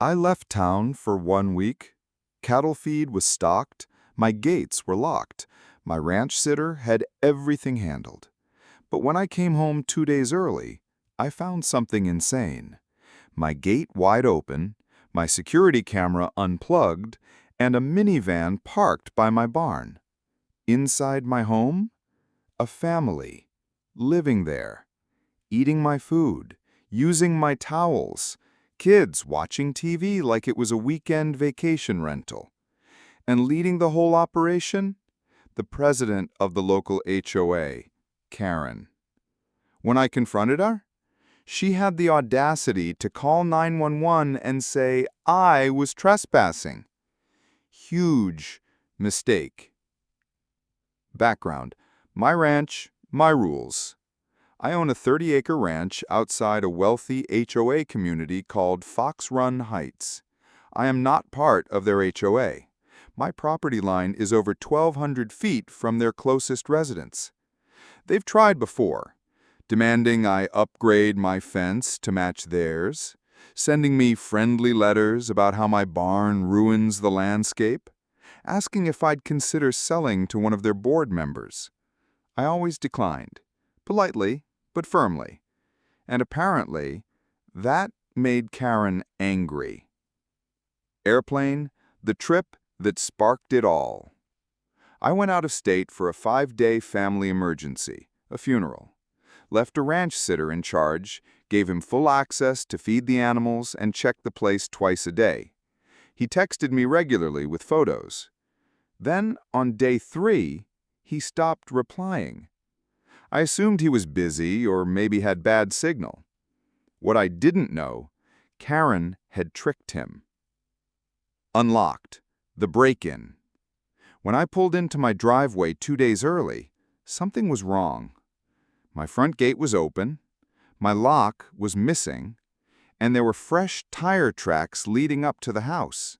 I left town for 1 week. Cattle feed was stocked, my gates were locked, my ranch sitter had everything handled. But when I came home 2 days early, I found something insane. My gate wide open, my security camera unplugged, and a minivan parked by my barn. Inside my home, a family, living there, eating my food, using my towels, kids watching TV like it was a weekend vacation rental. And leading the whole operation? The president of the local HOA, Karen. When I confronted her, she had the audacity to call 911 and say I was trespassing. Huge mistake. Background: my ranch, my rules. I own a 30-acre ranch outside a wealthy HOA community called Fox Run Heights. I am not part of their HOA. My property line is over 1,200 feet from their closest residence. They've tried before, demanding I upgrade my fence to match theirs, sending me friendly letters about how my barn ruins the landscape, asking if I'd consider selling to one of their board members. I always declined, politely but firmly, and apparently that made Karen angry. Airplane, the trip that sparked it all. I went out of state for a 5-day family emergency, a funeral. Left a ranch sitter in charge, gave him full access to feed the animals and check the place twice a day. He texted me regularly with photos. Then, on day 3, he stopped replying. I assumed he was busy or maybe had bad signal. What I didn't know, Karen had tricked him. Unlocked. The break-in. When I pulled into my driveway 2 days early, something was wrong. My front gate was open, my lock was missing, and there were fresh tire tracks leading up to the house.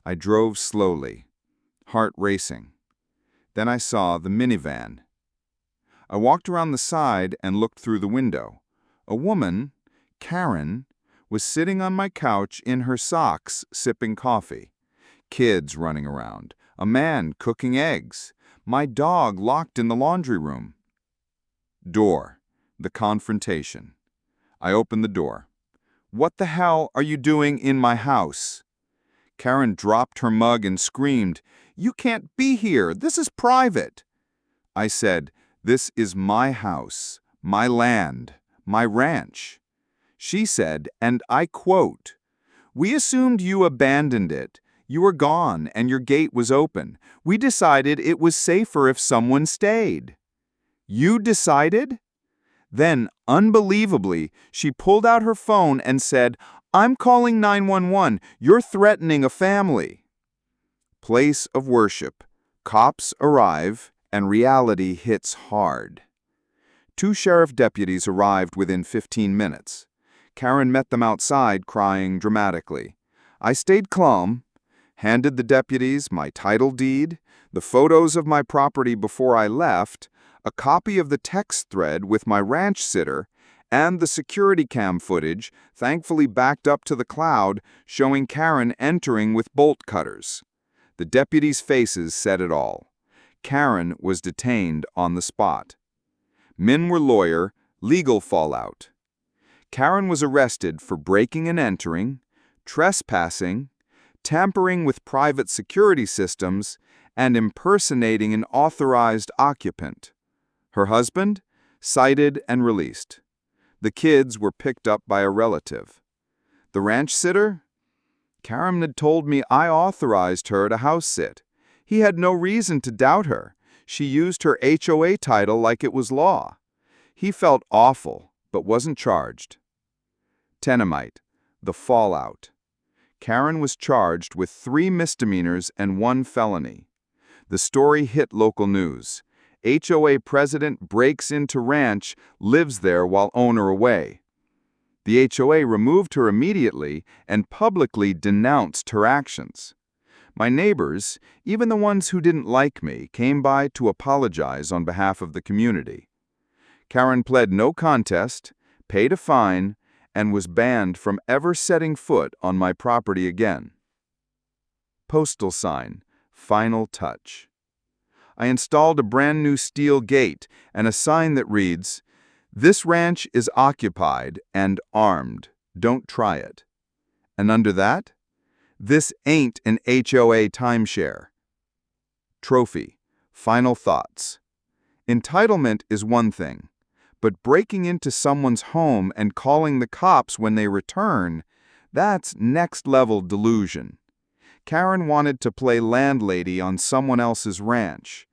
I drove slowly, heart racing. Then I saw the minivan. I walked around the side and looked through the window. A woman, Karen, was sitting on my couch in her socks, sipping coffee. Kids running around, a man cooking eggs, my dog locked in the laundry room. Door, the confrontation. I opened the door. "What the hell are you doing in my house?" Karen dropped her mug and screamed, "You can't be here, this is private." I said, "This is my house, my land, my ranch." She said, and I quote, "We assumed you abandoned it. You were gone and your gate was open. We decided it was safer if someone stayed." You decided? Then, unbelievably, she pulled out her phone and said, "I'm calling 911. You're threatening a family." Place of worship. Cops arrive, and reality hits hard. 2 sheriff deputies arrived within 15 minutes. Karen met them outside, crying dramatically. I stayed calm, handed the deputies my title deed, the photos of my property before I left, a copy of the text thread with my ranch sitter, and the security cam footage, thankfully backed up to the cloud, showing Karen entering with bolt cutters. The deputies' faces said it all. Karen was detained on the spot. Men were lawyer, legal fallout. Karen was arrested for breaking and entering, trespassing, tampering with private security systems, and impersonating an authorized occupant. Her husband? Cited and released. The kids were picked up by a relative. The ranch sitter? Karen had told me I authorized her to house sit. He had no reason to doubt her. She used her HOA title like it was law. He felt awful, but wasn't charged. Tenamite. The fallout. Karen was charged with 3 misdemeanors and 1 felony. The story hit local news. HOA president breaks into ranch, lives there while owner away. The HOA removed her immediately and publicly denounced her actions. My neighbors, even the ones who didn't like me, came by to apologize on behalf of the community. Karen pled no contest, paid a fine, and was banned from ever setting foot on my property again. Postal sign, final touch. I installed a brand new steel gate and a sign that reads, "This ranch is occupied and armed. Don't try it." And under that, "This ain't an HOA timeshare." Trophy, final thoughts. Entitlement is one thing, but breaking into someone's home and calling the cops when they return, that's next-level delusion. Karen wanted to play landlady on someone else's ranch,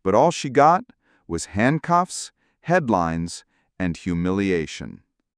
but all she got was handcuffs, headlines, and humiliation.